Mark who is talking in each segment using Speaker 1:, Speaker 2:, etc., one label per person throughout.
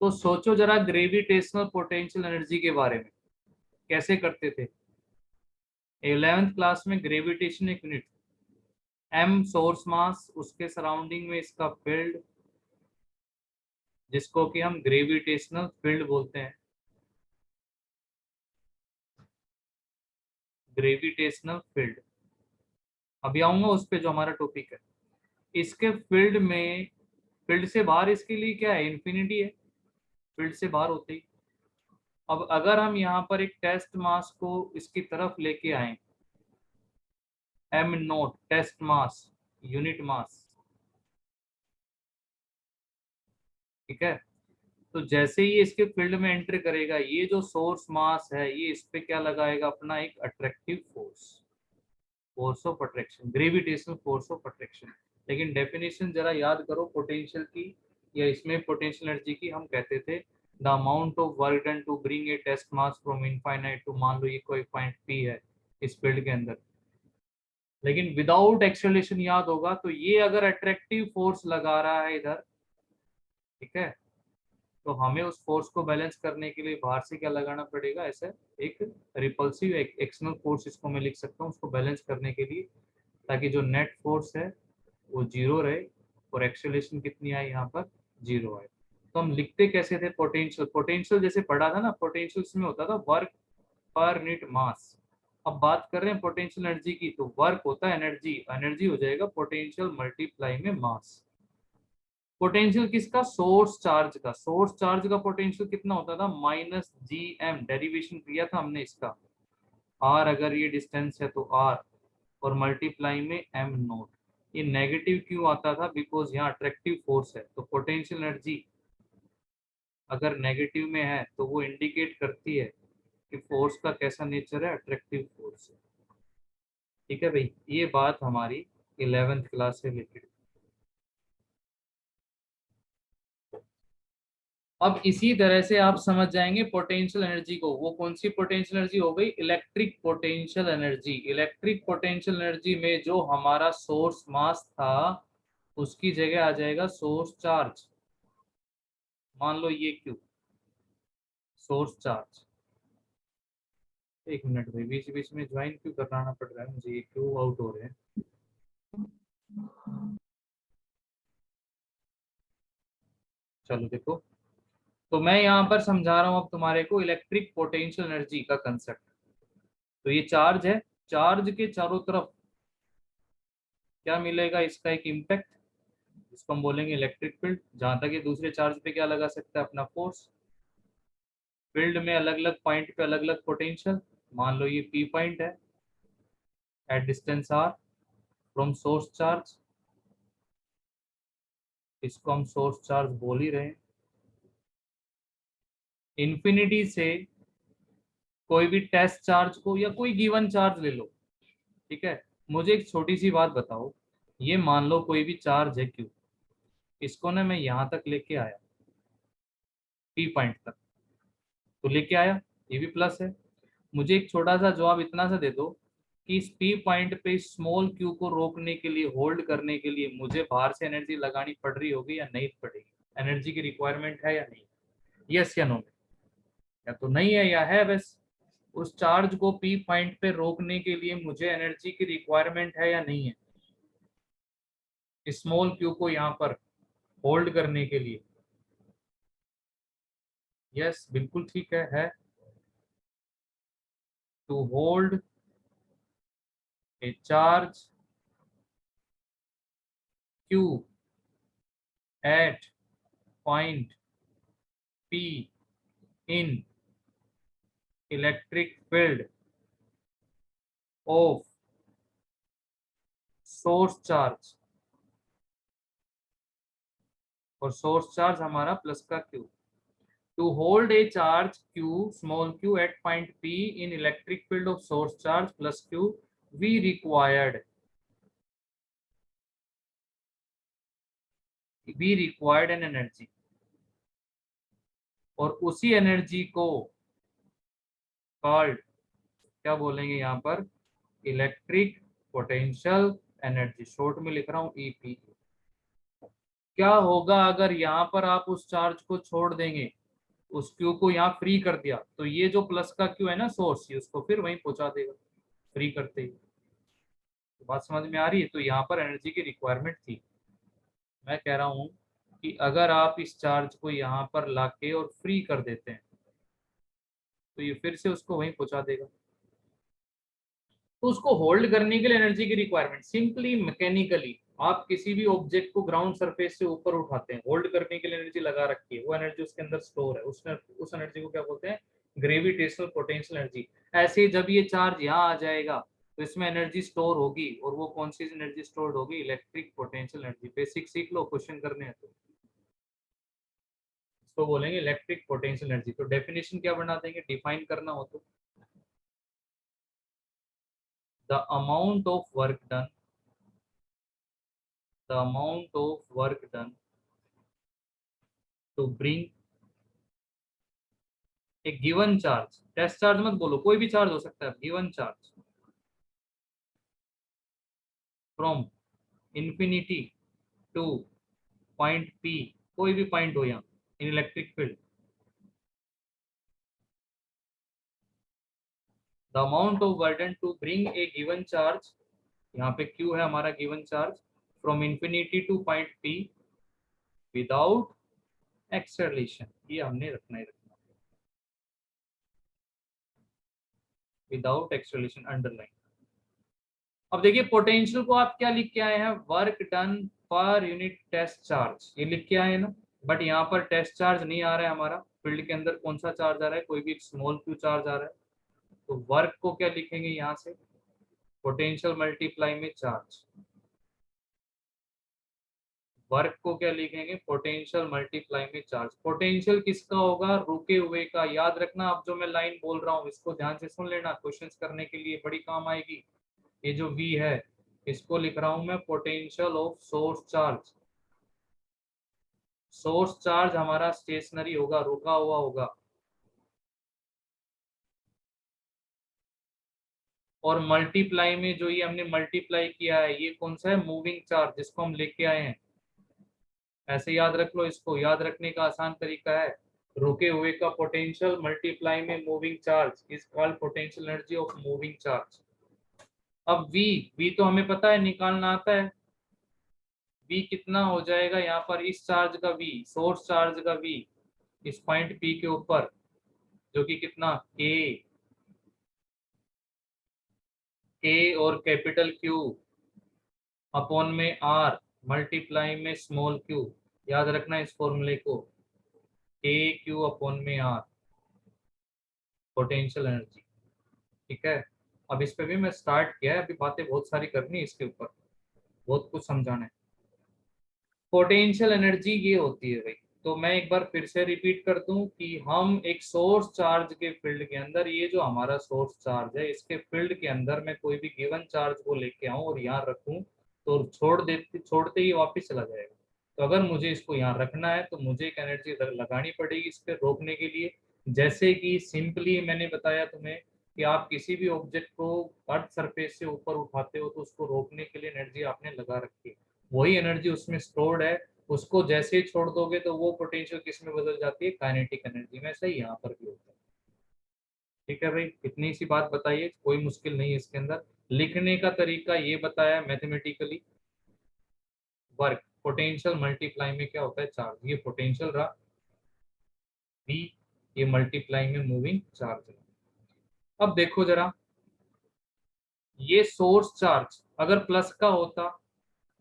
Speaker 1: तो सोचो जरा ग्रेविटेशनल पोटेंशियल एनर्जी के बारे में कैसे करते थे। 11th क्लास में ग्रेविटेशन एक यूनिट, एम सोर्स मास, उसके सराउंडिंग में इसका फील्ड जिसको कि हम ग्रेविटेशनल फील्ड बोलते हैं, ग्रेविटेशनल फील्ड। अभी आऊंगा उस पे जो हमारा टॉपिक है। इसके फील्ड में, फील्ड से बाहर इसके लिए क्या है, इन्फिनिटी है, फील्ड से बाहर होते ही। अब अगर हम यहाँ पर एक टेस्ट मास को इसकी तरफ लेके आए, एम नोट टेस्ट मास, यूनिट मास, ठीक है। तो जैसे ही इसके फील्ड में एंटर करेगा, ये जो सोर्स मास है ये इस पे क्या लगाएगा, अपना एक attractive force, force of attraction, gravitational force of attraction. लेकिन डेफिनेशन जरा याद करो पोटेंशियल की, या इसमें पोटेंशियल एनर्जी की। हम कहते थे the amount of work done to bring a test mass from infinite to, मान लो ये कोई पॉइंट पी है इस फील्ड के अंदर, लेकिन विदाउट एक्सेलरेशन, याद होगा। तो ये अगर अट्रैक्टिव फोर्स लगा रहा है इधर, ठीक है, तो हमें उस फोर्स को बैलेंस करने के लिए बाहर से क्या लगाना पड़ेगा, ऐसे एक रिपल्सिव एक्सटर्नल फोर्स, इसको मैं लिख सकता हूँ, उसको बैलेंस करने के लिए, ताकि जो नेट फोर्स है वो जीरो रहे और एक्सेलरेशन कितनी आए यहाँ पर, जीरो आए। तो हम लिखते कैसे थे पोटेंशियल, पोटेंशियल जैसे पढ़ा था ना, पोटेंशियल में होता था वर्क पर यूनिट मास। अब बात कर रहे हैं पोटेंशियल एनर्जी की, तो वर्क होता है एनर्जी, एनर्जी हो जाएगा पोटेंशियल मल्टीप्लाई में मास। पोटेंशियल किसका, सोर्स चार्ज का, सोर्स चार्ज का पोटेंशियल कितना होता था, माइनस जी एम, डेरिवेशन किया था हमने इसका। आर अगर ये डिस्टेंस है तो आर, और मल्टीप्लाई में एम नोट। ये नेगेटिव क्यों आता था, बिकॉज यहाँ अट्रैक्टिव फोर्स है। तो पोटेंशियल एनर्जी अगर नेगेटिव में है तो वो इंडिकेट करती है कि फोर्स का कैसा नेचर है, अट्रैक्टिव फोर्स है। ठीक है भाई, ये बात हमारी 11th क्लास से रिलेटेड। अब इसी तरह से आप समझ जाएंगे पोटेंशियल एनर्जी को। वो कौन सी पोटेंशियल एनर्जी हो गई, electric potential energy. Electric potential energy में जो हमारा सोर्स मास था उसकी जगह आ जाएगा सोर्स चार्ज। मान लो ये क्यू, सोर्स चार्ज। एक मिनट भाई, बीच बीच में ज्वाइन क्यों कराना पड़ रहा है मुझे, ये क्यों आउट हो रहे हैं। चलो देखो, तो मैं यहाँ पर समझा रहा हूँ अब तुम्हारे को इलेक्ट्रिक पोटेंशियल एनर्जी का कंसेप्ट। तो ये चार्ज है, चार्ज के चारों तरफ क्या मिलेगा, इसका एक इम्पैक्ट, इसको हम बोलेंगे इलेक्ट्रिक फील्ड। जहां तक ये दूसरे चार्ज पे क्या लगा सकता है, अपना फोर्स। फील्ड में अलग अलग पॉइंट पे अलग अलग पोटेंशियल। मान लो ये पी पॉइंट है at distance R from source charge, इसको हम सोर्स चार्ज बोल ही रहे हैं। इन्फिनिटी से कोई भी टेस्ट चार्ज को या कोई गिवन चार्ज ले लो, ठीक है। मुझे एक छोटी सी बात बताओ, ये मान लो कोई भी चार्ज है क्यू, इसको ना मैं यहाँ तक लेके आया, पी पॉइंट तक तो लेके आया, ये भी प्लस है। मुझे एक छोटा सा जवाब इतना सा दे दो कि इस पी पॉइंट पे स्मॉल क्यू को रोकने के लिए, होल्ड करने के लिए मुझे बाहर से एनर्जी लगानी पड़ रही होगी या नहीं पड़ेगी, एनर्जी की रिक्वायरमेंट है या नहीं, यस या नो में, या तो नहीं है या है बस। उस चार्ज को पी पॉइंट पे रोकने के लिए मुझे एनर्जी की रिक्वायरमेंट है या नहीं है, स्मॉल क्यू को यहाँ पर होल्ड करने के लिए। यस बिल्कुल ठीक है। To hold a charge Q at point P in electric field of source charge, और सोर्स चार्ज हमारा प्लस का Q. To hold a charge Q, small Q at point P in electric field of source charge plus Q, we required, we required an energy. और उसी energy को called, क्या बोलेंगे यहाँ पर, इलेक्ट्रिक पोटेंशियल एनर्जी, शॉर्ट में लिख रहा हूँ ईपी। क्या होगा अगर यहाँ पर आप उस चार्ज को छोड़ देंगे, उस क्यू को यहाँ फ्री कर दिया, तो ये जो प्लस का क्यू है ना सोर्स, ये उसको फिर वहीं पहुंचा देगा फ्री करते ही। तो बात समझ में आ रही है? तो यहाँ पर एनर्जी की रिक्वायरमेंट थी। मैं कह रहा हूँ कि अगर आप इस चार्ज को यहाँ पर लाके और फ्री कर देते हैं तो ये फिर से उसको वहीं पहुंचा देगा। तो उसको होल्ड करने के लिए एनर्जी की रिक्वायरमेंट सिंपली मैकेनिकली, आप किसी भी ऑब्जेक्ट को ग्राउंड सरफेस से ऊपर उठाते हैं, होल्ड करने के लिए एनर्जी लगा रखी है, वो एनर्जी उसके अंदर स्टोर है, उस एनर्जी को क्या बोलते हैं? Gravitational potential energy. ऐसे ही जब ये चार्ज यहाँ आ जाएगा तो इसमें एनर्जी स्टोर होगी, और वो कौन सी एनर्जी स्टोर होगी? Electric potential energy. बेसिक सीख लो, क्वेश्चन करने हैं तो इसको बोलेंगे इलेक्ट्रिक पोटेंशियल एनर्जी। तो डेफिनेशन क्या बना देंगे, डिफाइन करना हो तो the amount of work done the amount of work done to bring a given charge, test charge मत बोलो, कोई भी चार्ज हो सकता है, given charge from infinity to point P, कोई भी पॉइंट हो यहाँ in electric field, the amount of work done to bring a given charge, यहाँ पे क्यू है हमारा given charge, from infinity to point P without acceleration, ये हमने रखना ही रखना, विदाउट एक्सेलरेशन अंडरलाइन। अब देखिए पोटेंशियल को आप क्या लिख के आए हैं, वर्क डन पर यूनिट टेस्ट चार्ज, ये लिख के आए हैं ना। बट यहाँ पर टेस्ट चार्ज नहीं आ रहा है हमारा, फील्ड के अंदर कौन सा चार्ज आ रहा है? कोई भी स्मॉल क्यू चार्ज आ रहा है। तो वर्क को क्या लिखेंगे यहाँ से? पोटेंशियल मल्टीप्लाई में चार्ज। वर्क को क्या लिखेंगे? पोटेंशियल मल्टीप्लाई में चार्ज। पोटेंशियल किसका होगा? रुके हुए का। याद रखना, अब जो मैं लाइन बोल रहा हूँ इसको ध्यान से सुन लेना, क्वेश्चंस करने के लिए बड़ी काम आएगी। ये जो V है इसको लिख रहा हूं मैं potential of source charge. Source charge हमारा स्टेशनरी होगा, रुका हुआ होगा, और मल्टीप्लाई में जो ये हमने मल्टीप्लाई किया है ये कौन सा है? मूविंग चार्ज, जिसको हम लेके आए हैं। ऐसे याद रख लो, इसको याद रखने का आसान तरीका है, रुके हुए का पोटेंशियल मल्टीप्लाई में moving charge is called potential energy of moving charge. अब V तो हमें पता है, निकालना आता है। V कितना हो जाएगा यहाँ पर? इस चार्ज का V, सोर्स चार्ज का V इस पॉइंट P के ऊपर, जो कि कितना? K और कैपिटल Q अपॉन में R मल्टीप्लाई में स्मॉल q। याद रखना इस फॉर्मूले को, KQ अपॉन में R पोटेंशियल एनर्जी। ठीक है, अब इस पे भी मैं स्टार्ट किया है, अभी बातें बहुत सारी करनी है इसके ऊपर, बहुत कुछ समझाना है। पोटेंशियल एनर्जी ये होती है भाई, तो मैं एक बार फिर से रिपीट कर दूं कि हम एक सोर्स चार्ज के फील्ड के अंदर, ये जो हमारा सोर्स चार्ज है इसके फील्ड के अंदर मैं कोई भी गिवन चार्ज को लेके आऊं और यहाँ रखूं, तो छोड़ते ही वापस चला जाएगा। तो अगर मुझे इसको यहाँ रखना है तो मुझे एक एनर्जी लगानी पड़ेगी इस पर रोकने के लिए। जैसे कि सिंपली मैंने बताया तुम्हें कि आप किसी भी ऑब्जेक्ट को अर्थ सरफेस से ऊपर उठाते हो तो उसको रोकने के लिए एनर्जी आपने लगा रखी है, वही एनर्जी उसमें स्टोर्ड है। उसको जैसे ही छोड़ दोगे तो वो पोटेंशियल किस में बदल जाती है? काइनेटिक एनर्जी में। सही, यहाँ पर भी होता है। ठीक है भाई, इतनी सी बात बताइए, कोई मुश्किल नहीं है इसके अंदर। लिखने का तरीका ये बताया मैथमेटिकली, वर्क पोटेंशियल मल्टीप्लाई में क्या होता है? चार्ज। ये पोटेंशियल रहा V, ये मल्टीप्लाई में मूविंग चार्ज। अब देखो जरा, ये सोर्स चार्ज अगर प्लस का होता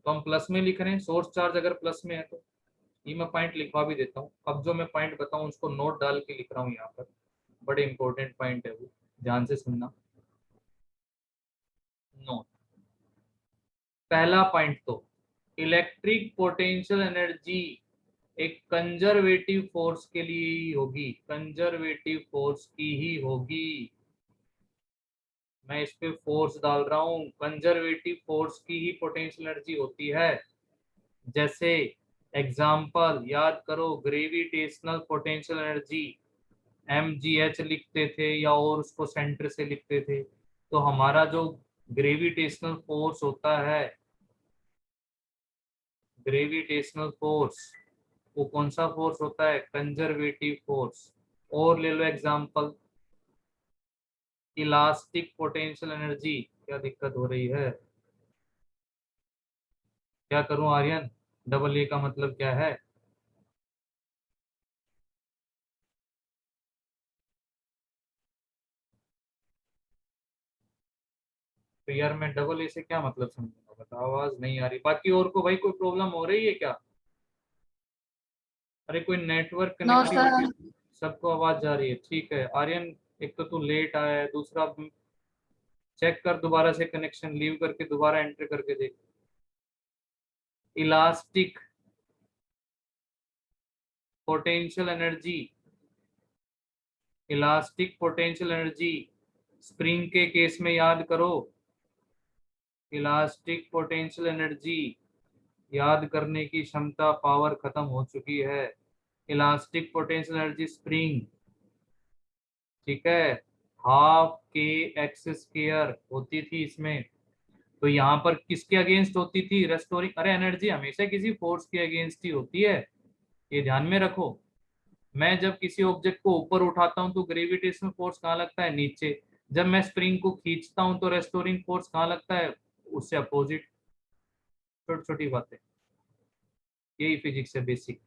Speaker 1: तो हम प्लस में लिख रहे हैं, सोर्स चार्ज अगर प्लस में है तो ये मैं पॉइंट लिखवा भी देता हूँ। अब जो मैं पॉइंट बताऊँ उसको नोट डाल के लिख रहा हूँ यहाँ पर, बड़े इंपॉर्टेंट पॉइंट है वो, ध्यान से सुनना। नोट, पहला पॉइंट तो इलेक्ट्रिक पोटेंशियल एनर्जी एक कंजर्वेटिव फोर्स के लिए ही होगी, कंजर्वेटिव फोर्स की ही होगी। मैं इस पे फोर्स डाल रहा हूँ, कंजर्वेटिव फोर्स की ही पोटेंशियल एनर्जी होती है। जैसे एग्जाम्पल याद करो, ग्रेविटेशनल पोटेंशियल एनर्जी MGH लिखते थे या और उसको सेंटर से लिखते थे। तो हमारा जो ग्रेविटेशनल फोर्स होता है ग्रेविटेशनल फोर्स, वो कौन सा फोर्स होता है? Conservative force. और ले लो एग्जांपल, इलास्टिक पोटेंशियल एनर्जी। क्या दिक्कत हो रही है? क्या करूं आर्यन? डबल ए का मतलब क्या है? तो यार मैं डबल ए से क्या मतलब समझूंगा, बताओ। आवाज नहीं आ रही बाकी और को, भाई कोई प्रॉब्लम हो रही है क्या? अरे कोई नेटवर्क
Speaker 2: नो
Speaker 1: कनेक्टिविटी।
Speaker 2: सर।
Speaker 1: सबको आवाज जा रही है, ठीक है आर्यन। एक तो तू लेट आया है, दूसरा चेक कर दोबारा से, कनेक्शन लीव करके दोबारा एंटर करके देख। Elastic potential energy, elastic potential energy spring के केस में याद करो। इलास्टिक पोटेंशियल एनर्जी, याद करने की क्षमता, पावर खत्म हो चुकी है। इलास्टिक पोटेंशियल एनर्जी स्प्रिंग, ठीक है, हाफ के एक्स स्क्वायर होती थी इसमें। तो यहाँ पर किसके अगेंस्ट होती थी? रेस्टोरिंग। अरे एनर्जी हमेशा किसी फोर्स के अगेंस्ट ही होती है, ये ध्यान में रखो। मैं जब किसी ऑब्जेक्ट को ऊपर उठाता हूँ तो ग्रेविटेशनल फोर्स कहाँ लगता है? नीचे। जब मैं स्प्रिंग को खींचता हूँ तो रेस्टोरिंग फोर्स कहाँ लगता है? उससे अपोजिट। छोटी छोटी बातें, यही फिजिक्स है बेसिक।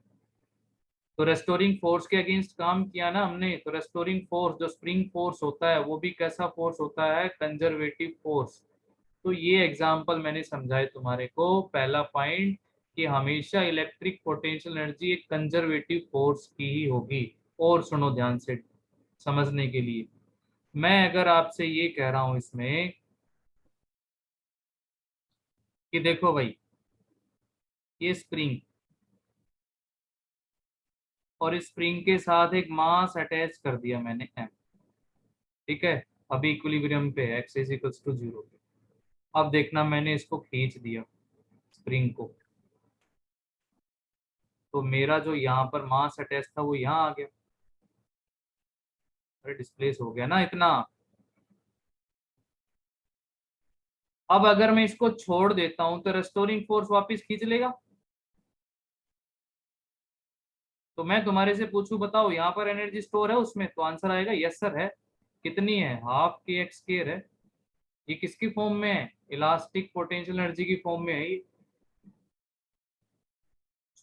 Speaker 1: तो रेस्टोरिंग फोर्स के अगेंस्ट काम किया ना हमने, तो रेस्टोरिंग फोर्स जो स्प्रिंग फोर्स होता है वो भी कैसा फोर्स होता है? Conservative force. तो ये एग्जांपल मैंने समझाए तुम्हारे को। पहला पॉइंट कि हमेशा इलेक्ट्रिक पोटेंशियल एनर्जी एक कंजर्वेटिव फोर्स की ही होगी। और सुनो ध्यान से समझने के लिए, मैं अगर आपसे ये कह रहा हूं इसमें कि देखो भाई, ये स्प्रिंग, और इस स्प्रिंग के साथ एक मास अटैच कर दिया मैंने एम, ठीक है। अभी इक्विलिब्रियम पे है, एक्स इज इक्वल्स टू 0 पे। अब देखना, मैंने इसको खींच दिया स्प्रिंग को, तो मेरा जो यहाँ पर मास अटैच था वो यहाँ आ गया। अरे डिस्प्लेस हो गया ना इतना। अब अगर मैं इसको छोड़ देता हूं तो रेस्टोरिंग फोर्स वापस खींच लेगा। तो मैं तुम्हारे से पूछूं, बताओ यहाँ पर एनर्जी स्टोर है उसमें? तो आंसर आएगा यस सर है। कितनी है? हाफ के एक्स स्क्वायर है। ये किसकी फॉर्म में है? इलास्टिक पोटेंशियल एनर्जी की फॉर्म में है ये।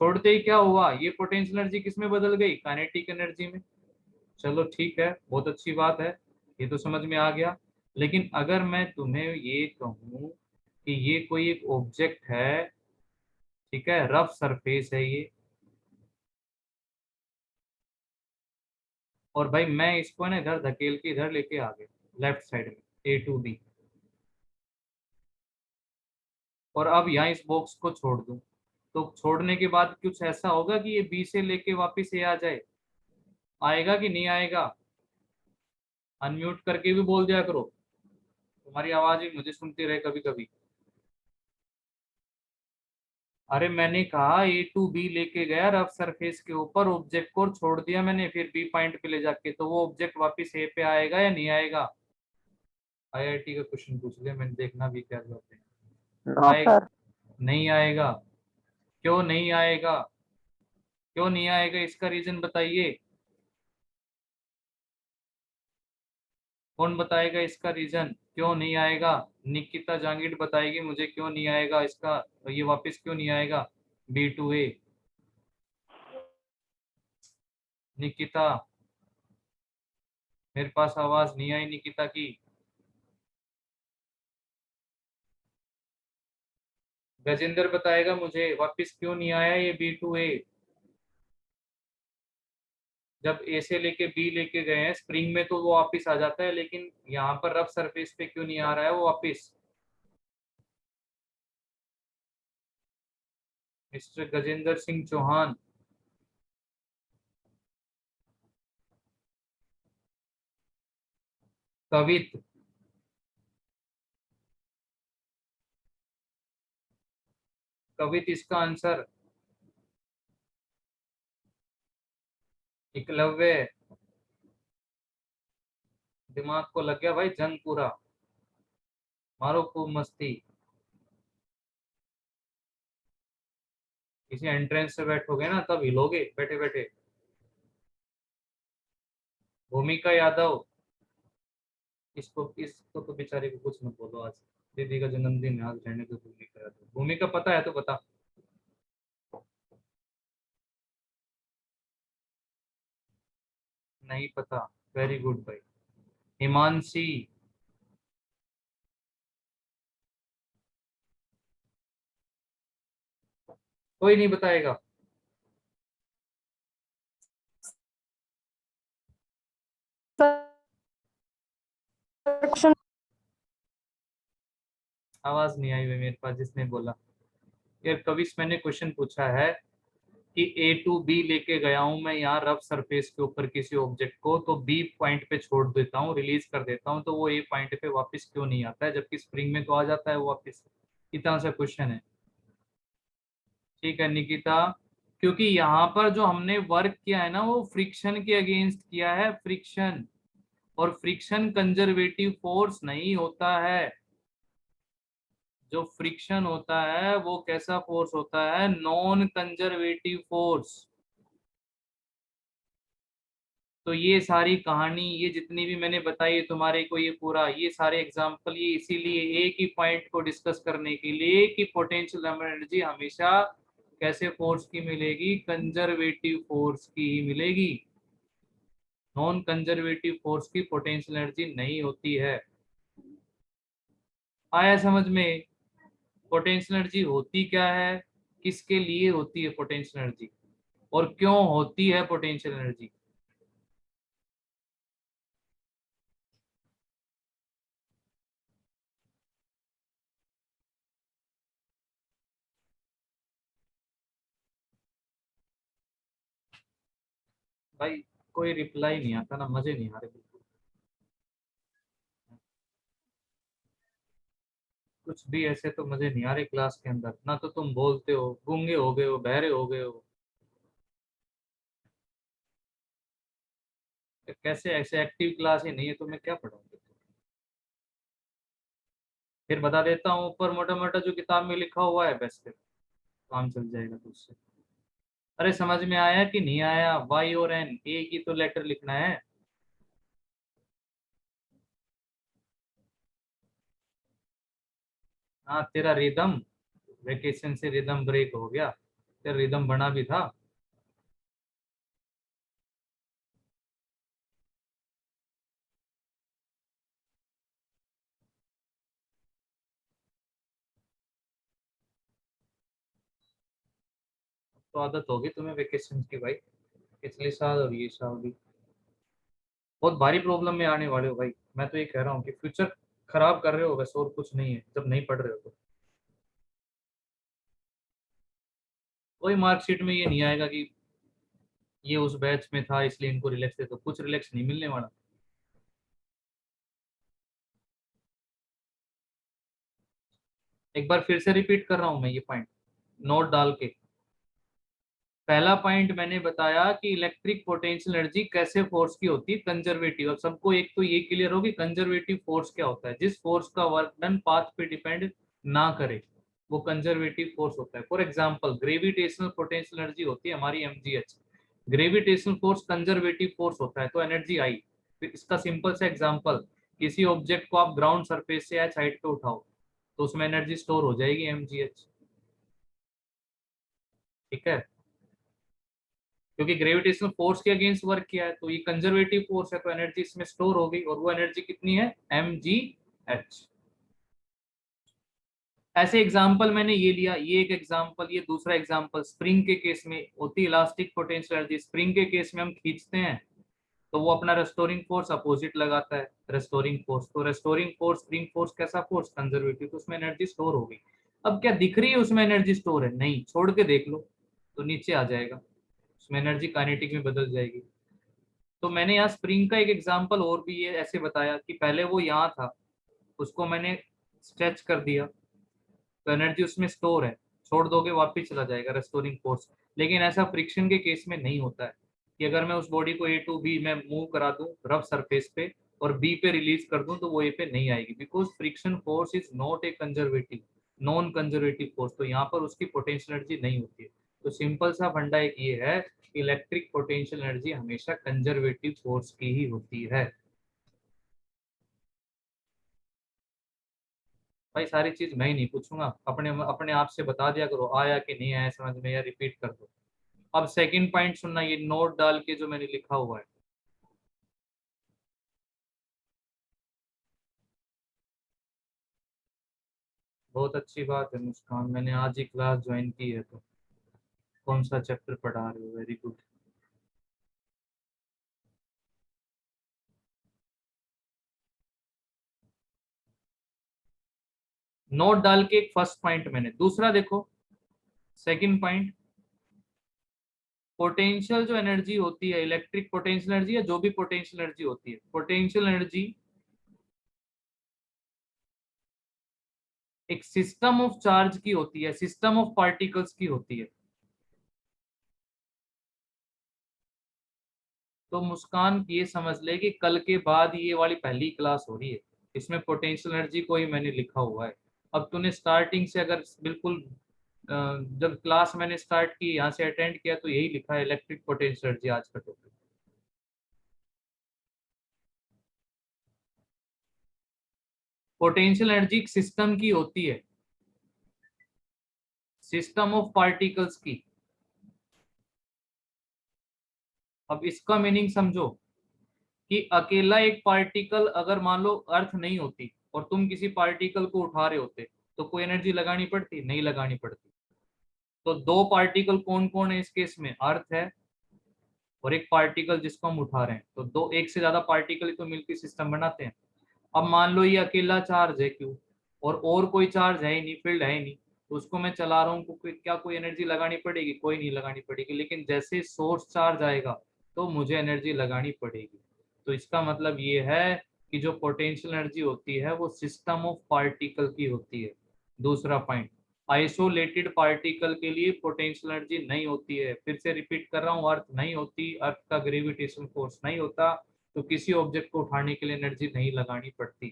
Speaker 1: छोड़ते ही क्या हुआ? ये पोटेंशियल एनर्जी किस में बदल गई? काइनेटिक एनर्जी में। चलो ठीक है, बहुत अच्छी बात है, ये तो समझ में आ गया। लेकिन अगर मैं तुम्हें ये कहूँ कि ये कोई एक ऑब्जेक्ट है, ठीक है, रफ सरफेस है ये, और भाई मैं इसको ना इधर धकेल के इधर लेके आ गया लेफ्ट साइड में, ए टू बी, और अब यहाँ इस बॉक्स को छोड़ दूं, तो छोड़ने के बाद कुछ ऐसा होगा कि ये बी से लेके वापस ए आ जाए? आएगा कि नहीं आएगा? अनम्यूट करके भी बोल दिया करो, तुम्हारी आवाज भी मुझे सुनती रहे कभी कभी। अरे मैंने कहा ए टू बी लेके गया रफ सरफेस के ऊपर ऑब्जेक्ट को, और छोड़ दिया मैंने फिर बी पॉइंट पे ले जाके, तो वो ऑब्जेक्ट वापस ए पे आएगा या नहीं आएगा? आईआईटी का क्वेश्चन पूछ लिया मैंने, देखना भी क्या करते हैं।
Speaker 2: नो
Speaker 1: आएगा?
Speaker 2: सर।
Speaker 1: नहीं आएगा? क्यों नहीं आएगा? क्यों नहीं आएगा, इसका रीजन बताइए। कौन बताएगा इसका रीजन क्यों नहीं आएगा? निकिता जांगिड बताएगी मुझे क्यों नहीं आएगा इसका, ये वापस क्यों नहीं आएगा बी टू ए। निकिता, मेरे पास आवाज नहीं आई निकिता की। गजेंद्र बताएगा मुझे वापस क्यों नहीं आया ये बी टू ए। जब ए से लेके बी लेके गए हैं स्प्रिंग में तो वो वापस आ जाता है, लेकिन यहाँ पर रफ सरफेस पे क्यों नहीं आ रहा है वो वापस? मिस्टर गजेंद्र सिंह चौहान। कवित, कवित इसका आंसर। एकलव्य, दिमाग को लग गया भाई जंग पूरा, मारो खूब मस्ती। किसी एंट्रेंस से बैठोगे ना तब हिलोगे बैठे बैठे। भूमिका यादव, इसको तो बेचारे को कुछ मत बोलो, आज दीदी का जन्मदिन है, आज रहने को। भूमिका यादव, भूमिका पता है तो बता। नहीं पता, वेरी गुड भाई। हिमांशी, कोई नहीं बताएगा।
Speaker 2: क्वेश्चन
Speaker 1: आवाज नहीं आई हुई मेरे पास जिसने बोला। यार कभी मैंने क्वेश्चन पूछा है कि ए टू बी लेके गया हूं मैं यहाँ रफ सरफेस के ऊपर किसी ऑब्जेक्ट को, तो बी पॉइंट पे छोड़ देता हूँ, रिलीज कर देता हूँ, तो वो ए पॉइंट पे वापस क्यों नहीं आता है, जबकि स्प्रिंग में तो आ जाता है वो वापस। इतना सा क्वेश्चन है। ठीक है निकिता, क्योंकि यहाँ पर जो हमने वर्क किया है ना वो फ्रिक्शन के अगेंस्ट किया है, फ्रिक्शन। और फ्रिक्शन कंजर्वेटिव फोर्स नहीं होता है। जो फ्रिक्शन होता है वो कैसा फोर्स होता है, नॉन कंजर्वेटिव फोर्स। तो ये सारी कहानी, ये जितनी भी मैंने बताई तुम्हारे को, ये पूरा ये सारे एग्जांपल, ये इसीलिए एक ही पॉइंट को डिस्कस करने के लिए कि पोटेंशियल एनर्जी हमेशा कैसे फोर्स की मिलेगी, कंजर्वेटिव फोर्स की ही मिलेगी। नॉन कंजर्वेटिव फोर्स की पोटेंशियल एनर्जी नहीं होती है। आया समझ में? पोटेंशियल एनर्जी होती क्या है, किसके लिए होती है पोटेंशियल एनर्जी, और क्यों होती है पोटेंशियल एनर्जी। भाई कोई रिप्लाई नहीं आता ना, मजे नहीं आ रहे बिल्कुल। कुछ भी ऐसे तो मजे नहीं आ रहे क्लास के अंदर, ना तो तुम बोलते हो, गूंगे हो गए हो, बहरे हो गए हो। तो कैसे, ऐसे एक्टिव क्लास ही नहीं है तो मैं क्या पढ़ाऊंगा। फिर बता देता हूँ ऊपर मोटा मोटा जो किताब में लिखा हुआ है, बस फिर काम चल जाएगा तुझसे। अरे समझ में आया कि नहीं आया, वाई और एन एक ही तो लेटर लिखना है। हाँ तेरा रिदम, वेकेशन से रिदम ब्रेक हो गया, तेरा रिदम बना भी था। तो आदत होगी तुम्हें वेकेशन की भाई, पिछले साल और ये साल भी। बहुत भारी प्रॉब्लम में आने वाले हो भाई। मैं तो ये कह रहा हूँ कि फ्यूचर खराब कर रहे हो बस, और कुछ नहीं है जब नहीं पढ़ रहे हो तो। कोई मार्कशीट में ये नहीं आएगा कि ये उस बैच में था इसलिए इनको रिलैक्स दे, तो कुछ रिलैक्स नहीं मिलने वाला। एक बार फिर से रिपीट कर रहा हूँ मैं ये पॉइंट, नोट डाल के। पहला पॉइंट मैंने बताया कि इलेक्ट्रिक पोटेंशियल एनर्जी कैसे फोर्स की होती है, कंजर्वेटिव। अब सबको एक तो ये क्लियर हो कि कंजर्वेटिव फोर्स क्या होता है, जिस फोर्स का वर्क डन पाथ पे डिपेंड ना करे, वो कंजर्वेटिव फोर्स होता है। For example gravitational potential energy होती है हमारी mgh, gravitational force conservative force होता है, तो एनर्जी आई। फिर इसका सिंपल सा एग्जांपल, किसी ऑब्जेक्ट को आप ग्राउंड सरफेस से या साइड पे उठाओ तो उसमें एनर्जी स्टोर हो जाएगी mgh। ठीक है, क्योंकि ग्रेविटेशनल फोर्स के अगेंस्ट वर्क किया है, तो ये कंजर्वेटिव फोर्स है, तो एनर्जी इसमें स्टोर हो गई, और वो एनर्जी कितनी है, mgh। ऐसे एग्जांपल मैंने ये लिया, ये एक एग्जांपल, ये दूसरा एग्जांपल। स्प्रिंग के केस में होती है इलास्टिक पोटेंशियल एनर्जी, स्प्रिंग के केस में हम खींचते हैं तो वो अपना रेस्टोरिंग फोर्स अपोजिट लगाता है, रेस्टोरिंग फोर्स। तो रेस्टोरिंग फोर्स, स्प्रिंग फोर्स कैसा फोर्स, कंजर्वेटिव, तो उसमें एनर्जी स्टोर होगी। अब क्या दिख रही है उसमें एनर्जी स्टोर है, नहीं, छोड़ के देख लो तो नीचे आ जाएगा, उसमें एनर्जी काइनेटिक में बदल जाएगी। तो मैंने यहाँ स्प्रिंग का एक एग्जांपल और भी ये ऐसे बताया कि पहले वो यहाँ था, उसको मैंने स्ट्रेच कर दिया तो एनर्जी उसमें स्टोर है, छोड़ दोगे वापिस चला जाएगा, रेस्टोरिंग फोर्स। लेकिन ऐसा फ्रिक्शन के केस में नहीं होता है कि अगर मैं उस बॉडी को ए टू बी में मूव करा दूं रफ सरफेस पे और बी पे रिलीज कर दूं तो वो ए पे नहीं आएगी, because friction force is not a conservative, non conservative force, तो यहाँ पर उसकी पोटेंशियल एनर्जी नहीं होती है। तो सिंपल सा फंडा एक ये है, इलेक्ट्रिक पोटेंशियल एनर्जी हमेशा कंजर्वेटिव फोर्स की ही होती है। भाई सारी चीज मैं ही नहीं पूछूंगा, अपने अपने आप से बता दिया करो आया कि नहीं आया समझ में, या रिपीट कर दो। अब सेकंड पॉइंट सुनना, ये नोट डाल के जो मैंने लिखा हुआ है। बहुत अच्छी बात है मुस्कान, मैंने आज ही क्लास ज्वाइन की है, तो कौन सा चैप्टर पढ़ा रहे हो, वेरी गुड। नोट डाल के एक फर्स्ट पॉइंट मैंने, दूसरा देखो सेकंड पॉइंट, पोटेंशियल जो एनर्जी होती है, इलेक्ट्रिक पोटेंशियल एनर्जी या जो भी पोटेंशियल एनर्जी होती है, पोटेंशियल एनर्जी एक सिस्टम ऑफ चार्ज की होती है, सिस्टम ऑफ पार्टिकल्स की होती है। तो मुस्कान ये समझ ले कि कल के बाद ये वाली पहली क्लास हो रही है, इसमें पोटेंशियल एनर्जी को ही मैंने लिखा हुआ है। अब तूने स्टार्टिंग से अगर बिल्कुल जब क्लास मैंने स्टार्ट की यहाँ से अटेंड किया तो यही लिखा है, इलेक्ट्रिक पोटेंशियल एनर्जी आज का टॉपिक। पोटेंशियल एनर्जी एक सिस्टम की होती है, सिस्टम ऑफ पार्टिकल्स की। अब इसका मीनिंग समझो कि अकेला एक पार्टिकल अगर मान लो अर्थ नहीं होती और तुम किसी पार्टिकल को उठा रहे होते, तो कोई एनर्जी लगानी पड़ती, नहीं लगानी पड़ती। तो दो पार्टिकल कौन कौन है इस केस में, अर्थ है और एक पार्टिकल जिसको हम उठा रहे हैं, तो दो एक से ज्यादा पार्टिकल तो मिलकर सिस्टम बनाते हैं। अब मान लो ये अकेला चार्ज है क्यों, और कोई चार्ज है ही नहीं, फील्ड है ही नहीं, तो उसको मैं चला रहा हूँ, क्या कोई एनर्जी लगानी पड़ेगी, कोई नहीं लगानी पड़ेगी। लेकिन जैसे सोर्स चार्ज आएगा तो मुझे एनर्जी लगानी पड़ेगी। तो इसका मतलब ये है कि जो पोटेंशियल एनर्जी होती है वो सिस्टम ऑफ पार्टिकल की होती है। दूसरा पॉइंट, आइसोलेटेड पार्टिकल के लिए पोटेंशियल एनर्जी नहीं होती है। फिर से रिपीट कर रहा हूँ, अर्थ नहीं होती, अर्थ का ग्रेविटेशन फोर्स नहीं होता, तो किसी ऑब्जेक्ट को उठाने के लिए एनर्जी नहीं लगानी पड़ती।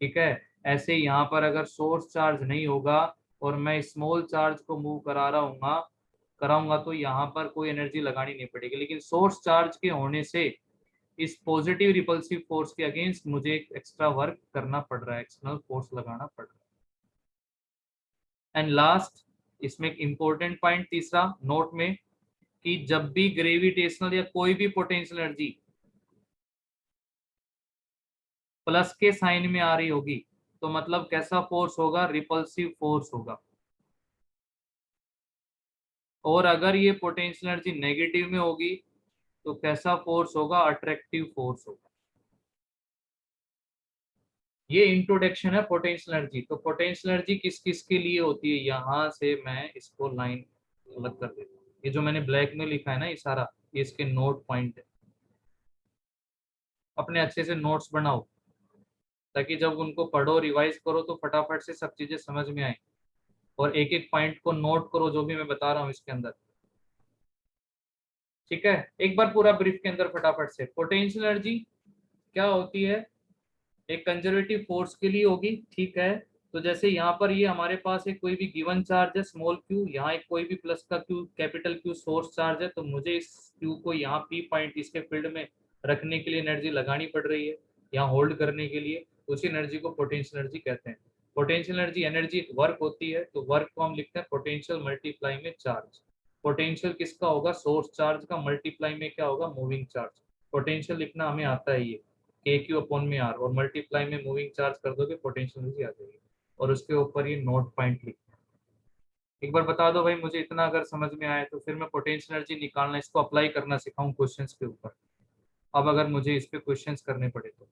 Speaker 1: ठीक है। ऐसे यहाँ पर अगर सोर्स चार्ज नहीं होगा और मैं स्मॉल चार्ज को मूव करा रहा हूँ कराऊंगा, तो यहाँ पर कोई एनर्जी लगानी नहीं पड़ेगी। लेकिन सोर्स चार्ज के होने से इस पॉजिटिव रिपल्सिव फोर्स के अगेंस्ट मुझे एक एक्स्ट्रा वर्क करना पड़ रहा है, एक्सटर्नल फोर्स लगाना पड़ रहा है। एंड लास्ट, इसमें एक इंपॉर्टेंट पॉइंट तीसरा नोट में, कि जब भी ग्रेविटेशनल या कोई भी पोटेंशियल एनर्जी प्लस के साइन में आ रही होगी, तो मतलब कैसा फोर्स होगा, रिपल्सिव फोर्स होगा। और अगर ये पोटेंशियल एनर्जी नेगेटिव में होगी तो कैसा फोर्स होगा, अट्रैक्टिव फोर्स होगा। ये इंट्रोडक्शन है पोटेंशियल एनर्जी। तो पोटेंशियल एनर्जी किस किस के लिए होती है, यहां से मैं इसको लाइन अलग कर देता हूँ। ये जो मैंने ब्लैक में लिखा है ना, ये सारा ये इसके नोट पॉइंट है। अपने अच्छे से नोट्स बनाओ ताकि जब उनको पढ़ो रिवाइज करो तो फटाफट से सब चीजें समझ में आए। और एक एक पॉइंट को नोट करो जो भी मैं बता रहा हूँ इसके अंदर। ठीक है, एक बार पूरा ब्रीफ के अंदर फटाफट से, पोटेंशियल एनर्जी क्या होती है, एक कंजर्वेटिव फोर्स के लिए होगी। ठीक है। तो जैसे यहाँ पर ये हमारे पास एक कोई भी गिवन चार्ज है स्मॉल क्यू, यहाँ एक कोई भी प्लस का Q capital Q source charge है, तो मुझे इस क्यू को यहाँ पी पॉइंट इसके फील्ड में रखने के लिए एनर्जी लगानी पड़ रही है, यहाँ होल्ड करने के लिए। उसी एनर्जी को पोटेंशियल एनर्जी कहते हैं। पोटेंशियल एनर्जी एनर्जी वर्क होती है, तो वर्क को हम लिखते हैं पोटेंशियल मल्टीप्लाई में चार्ज। पोटेंशियल किसका होगा, सोर्स चार्ज का, मल्टीप्लाई में क्या होगा, मूविंग चार्ज। पोटेंशियल लिखना हमें आता है, ये के क्यू अपॉन में आर, और मल्टीप्लाई में मूविंग चार्ज कर दोगे पोटेंशियल एनर्जी आ जाएगी। और उसके ऊपर ये नोट पॉइंट लिख, एक बार बता दो भाई मुझे इतना अगर समझ में आए, तो फिर मैं पोटेंशियल एनर्जी निकालना, इसको अप्लाई करना सिखाऊं क्वेश्चंस के ऊपर। अब अगर मुझे इस पे क्वेश्चंस करने पड़े तो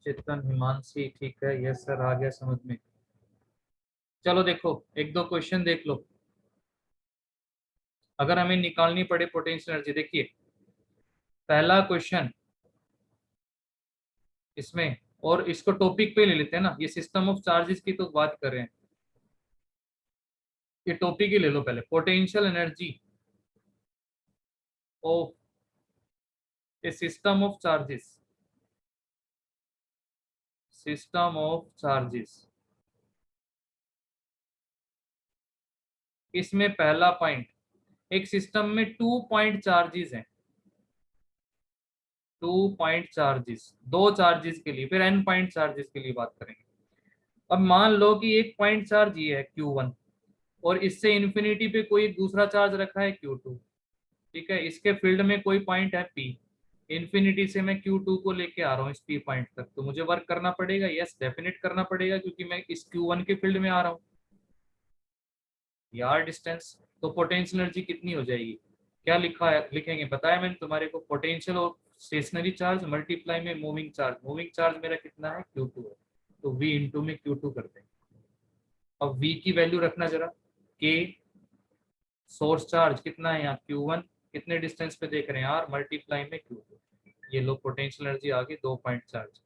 Speaker 1: चेतन हिमांशी, ठीक है, यस सर, आ गया समझ में। चलो देखो एक दो क्वेश्चन देख लो, अगर हमें निकालनी पड़े पोटेंशियल एनर्जी। देखिए पहला क्वेश्चन इसमें, और इसको टॉपिक पे ले लेते हैं ना, ये सिस्टम ऑफ चार्जेस की तो बात कर रहे हैं, ये टॉपिक ही ले लो पहले, potential energy of A system of charges, system of charges. इसमें पहला पॉइंट, एक सिस्टम में 2 पॉइंट चार्जेस हैं, 2 पॉइंट चार्जेस, 2 चार्जेस के लिए, फिर n पॉइंट चार्जेस के लिए बात करेंगे। अब मान लो कि एक पॉइंट चार्ज ये है Q1 और इससे इन्फिनिटी पे कोई दूसरा चार्ज रखा है Q2। ठीक है, इसके फील्ड में कोई पॉइंट है P, इन्फिनिटी से मैं Q2 को लेके आ रहा हूँ इस P पॉइंट तक, तो मुझे वर्क करना पड़ेगा, यस डेफिनेट करना पड़ेगा, क्योंकि मैं इस Q1 के फील्ड में आ रहा हूँ। यार डिस्टेंस, तो पोटेंशियल एनर्जी कितनी हो जाएगी, क्या लिखा है, लिखेंगे, बताया मैंने तुम्हारे को, पोटेंशियल और स्टेशनरी चार्ज मल्टीप्लाई में मूविंग चार्ज, मूविंग चार्ज मेरा कितना है Q2 है, तो V इंटू में Q2 करते हैं। अब V की वैल्यू रखना जरा, K सोर्स चार्ज कितना है यहाँ Q1, कितने डिस्टेंस पे देख रहे हैं यार, मल्टीप्लाई में Q2, ये लो पोटेंशियल एनर्जी आ गई 2 पॉइंट चार्ज।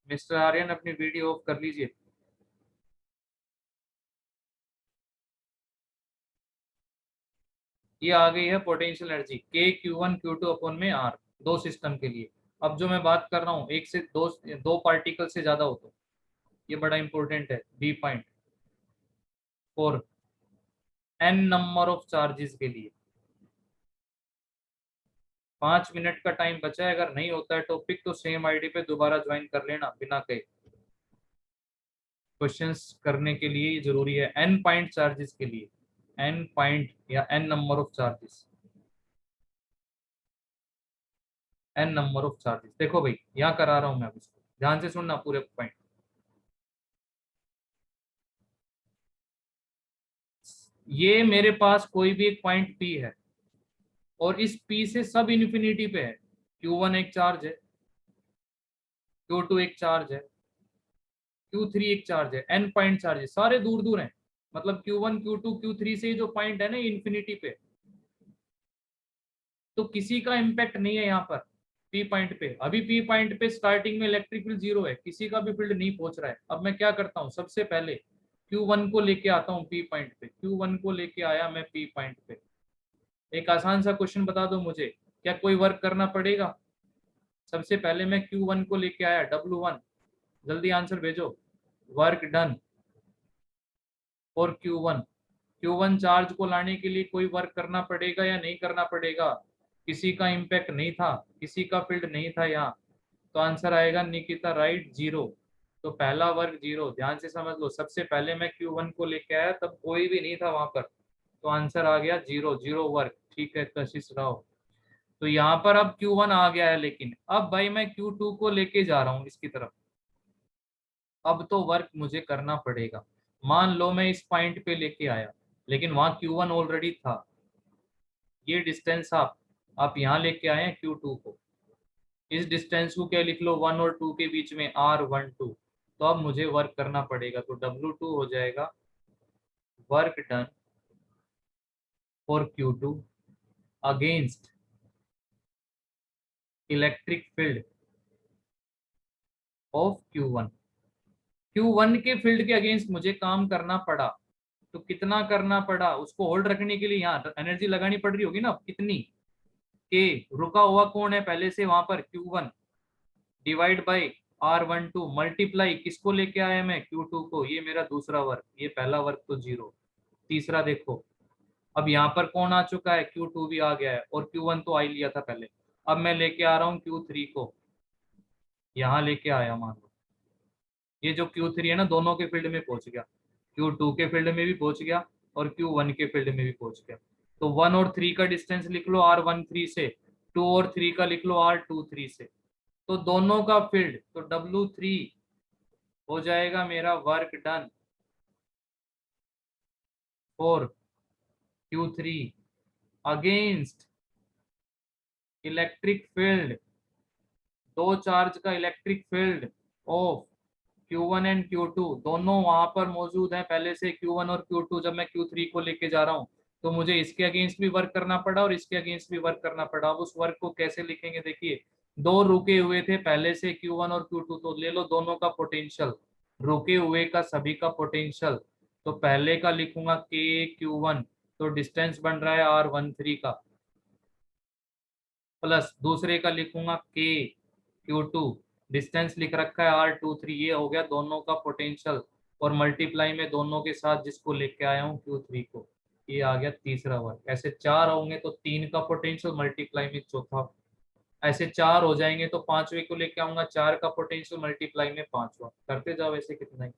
Speaker 1: मिस्टर आर्यन अपनी वीडियो ऑफ कर लीजिए। ये आ गई है potential energy K Q1 Q2 upon में R, दो सिस्टम के लिए। अब जो मैं बात कर रहा हूँ, एक से दो, दो पार्टिकल से ज्यादा हो तो ये बड़ा इंपॉर्टेंट है, B point, for n number of charges के लिए। 5 मिनट का टाइम बचा है, अगर नहीं होता है टॉपिक तो सेम आईडी पे दोबारा ज्वाइन कर लेना बिना कहे, क्वेश्चंस करने के लिए ये जरूरी है, n पॉइंट चार्जेस के लिए, n पॉइंट या n number of charges, n number of charges. देखो भाई यहाँ करा रहा हूं मैं, अब इसको ध्यान से सुनना पूरे पॉइंट। ये मेरे पास कोई भी एक पॉइंट P है और इस P से सब इन्फिनिटी पे है, Q1 एक चार्ज है, Q2 एक चार्ज है, Q3 एक चार्ज है, n पॉइंट चार्ज है, सारे दूर दूर हैं, मतलब Q1 Q2 Q3 से जो पॉइंट है ना इन्फिनिटी पे, तो किसी का इम्पैक्ट नहीं है यहाँ पर P पॉइंट पे। अभी P पॉइंट पे स्टार्टिंग में इलेक्ट्रिक फील्ड 0 है, किसी का भी फील्ड नहीं पहुंच रहा है। अब मैं क्या करता हूँ, सबसे पहले Q1 को लेके आता हूँ P पॉइंट पे, Q1 को लेके आया मैं P पॉइंट पे। एक आसान सा क्वेश्चन बता दो मुझे, क्या कोई वर्क करना पड़ेगा? सबसे पहले मैं Q1 को लेके आया, W1, जल्दी आंसर भेजो, work done for Q1। Q1 charge को लाने के लिए कोई वर्क करना पड़ेगा या नहीं करना पड़ेगा? किसी का इम्पैक्ट नहीं था, किसी का फील्ड नहीं था यहाँ, तो आंसर आएगा निकिता राइट 0। तो पहला वर्क 0, ध्यान से समझ लो, सबसे पहले मैं Q1 को लेके आया तब कोई भी नहीं था वहां पर, तो आंसर आ गया 0, 0 वर्क। ठीक है कशिश राव, तो यहाँ पर अब Q1 आ गया है, लेकिन अब भाई मैं Q2 को लेके जा रहा हूँ इसकी तरफ, अब तो वर्क मुझे करना पड़ेगा। मान लो मैं इस पॉइंट पे लेके आया, लेकिन वहां Q1 ऑलरेडी था, ये डिस्टेंस आप यहाँ लेके आए हैं Q2 को, इस डिस्टेंस को क्या लिख लो, 1 और 2 के बीच में R12, तो अब मुझे वर्क करना पड़ेगा, तो W2 हो जाएगा work done for Q2 against electric field of Q1। Q1 के फील्ड के अगेंस्ट मुझे काम करना पड़ा, तो कितना करना पड़ा, उसको होल्ड रखने के लिए यहाँ एनर्जी लगानी पड़ रही होगी ना, कितनी, के रुका हुआ कौन है पहले से वहां पर, Q1 divide by R12 multiply किसको लेके आया मैं, Q2 को, ये मेरा दूसरा वर्क, ये पहला वर्क तो 0। तीसरा देखो, अब यहाँ पर कौन आ चुका है, Q2 भी आ गया है, और Q1 तो आ ही लिया था पहले। अब मैं लेके आ रहा हूँ Q3 को, यहाँ लेके आया, मान लो ये जो Q3 है ना दोनों के फील्ड में पहुंच गया, Q2 के फील्ड में भी पहुंच गया और Q1 के फील्ड में भी पहुंच गया। तो 1 और 3 का डिस्टेंस लिख लो R13 से, 2 और 3 का लिख लो R23 से, तो दोनों का फील्ड, तो W3 हो जाएगा मेरा work done for Q3 against electric field, दो चार्ज का electric field of Q1 and Q2, दोनों वहां पर मौजूद हैं पहले से, Q1 और Q2। जब मैं Q3 को लेके जा रहा हूँ तो मुझे इसके अगेंस्ट भी वर्क करना पड़ा और इसके अगेंस्ट भी वर्क करना पड़ा। अब उस वर्क को कैसे लिखेंगे, देखिए दो रुके हुए थे पहले से Q1 और Q2, तो ले लो दोनों का पोटेंशियल, रुके हुए का सभी का पोटेंशियल, तो पहले का लिखूंगा के Q1, तो डिस्टेंस बन रहा है R13 का, प्लस दूसरे का लिखूंगा के Q2, डिस्टेंस लिख रखा है R23, ये हो गया दोनों का पोटेंशियल, और मल्टीप्लाई में दोनों के साथ जिसको लेके आया हूँ Q3 को, ये आ गया तीसरा वर्ग। ऐसे चार होंगे तो तीन का पोटेंशियल मल्टीप्लाई में चौथा, ऐसे चार हो जाएंगे तो पांचवे को लेके आऊंगा, चार का पोटेंशियल मल्टीप्लाई में पांचवा, करते जाओ ऐसे कितना ही।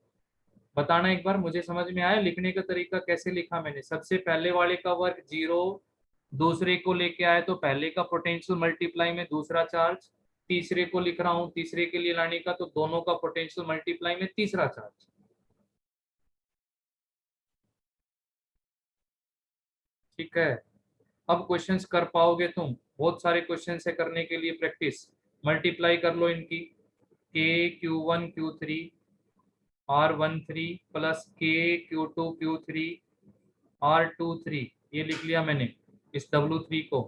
Speaker 1: बताना एक बार, मुझे समझ में आया लिखने का तरीका कैसे लिखा मैंने। सबसे पहले वाले का वर्ग 0, दूसरे को लेके आए तो पहले का पोटेंशियल मल्टीप्लाई में दूसरा चार्ज, तीसरे को लिख रहा हूँ, तीसरे के लिए लाने का तो दोनों का पोटेंशियल मल्टीप्लाई में तीसरा चार्ज। ठीक है, अब क्वेश्चंस कर पाओगे तुम, बहुत सारे क्वेश्चंस है करने के लिए प्रैक्टिस। मल्टीप्लाई कर लो इनकी, KQ1 Q3 R13 plus KQ2 Q3 R23, ये लिख लिया मैंने इस W3 को।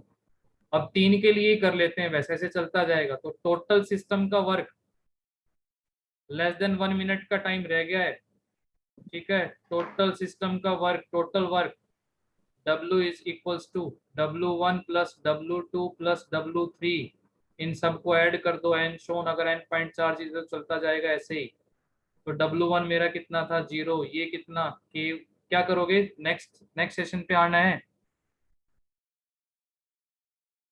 Speaker 1: अब तीन के लिए ही कर लेते हैं, वैसे से चलता जाएगा। तो टोटल सिस्टम का वर्क लेस देन 1 मिनट का टाइम रह गया है। ठीक है, टोटल सिस्टम का work, total work W is equals to W1 plus W2 plus W3, इन सबको ऐड कर दो, n शोन, अगर n पॉइंट चार्ज इधर चलता जाएगा ऐसे ही। तो W1 मेरा कितना था 0, ये कितना कि क्या करोगे, नेक्स्ट सेशन पे आना है,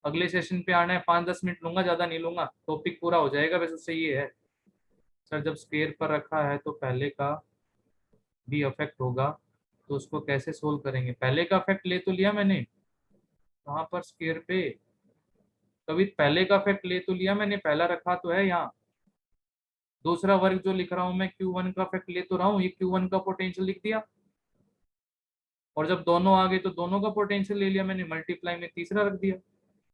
Speaker 1: अगले सेशन पे आना है। 5-10 मिनट लूंगा, ज्यादा नहीं लूंगा, टॉपिक पूरा हो जाएगा। वैसे उससे ये है सर, जब स्क्वायर पर रखा है तो पहले का भी अफेक्ट होगा, तो उसको कैसे सोल्व करेंगे। पहले का अफेक्ट ले तो लिया मैंने, कहाँ पर स्क्वायर पे, कभी पहले का अफेक्ट ले तो लिया मैंने, पहला रखा तो है यहाँ। दूसरा वर्ग जो लिख रहा हूँ मैं Q1 का अफेक्ट ले तो रहा हूँ, ये Q1 का पोटेंशियल लिख दिया, और जब दोनों आ गए तो दोनों का पोटेंशियल ले लिया मैंने, मल्टीप्लाई में तीसरा रख दिया।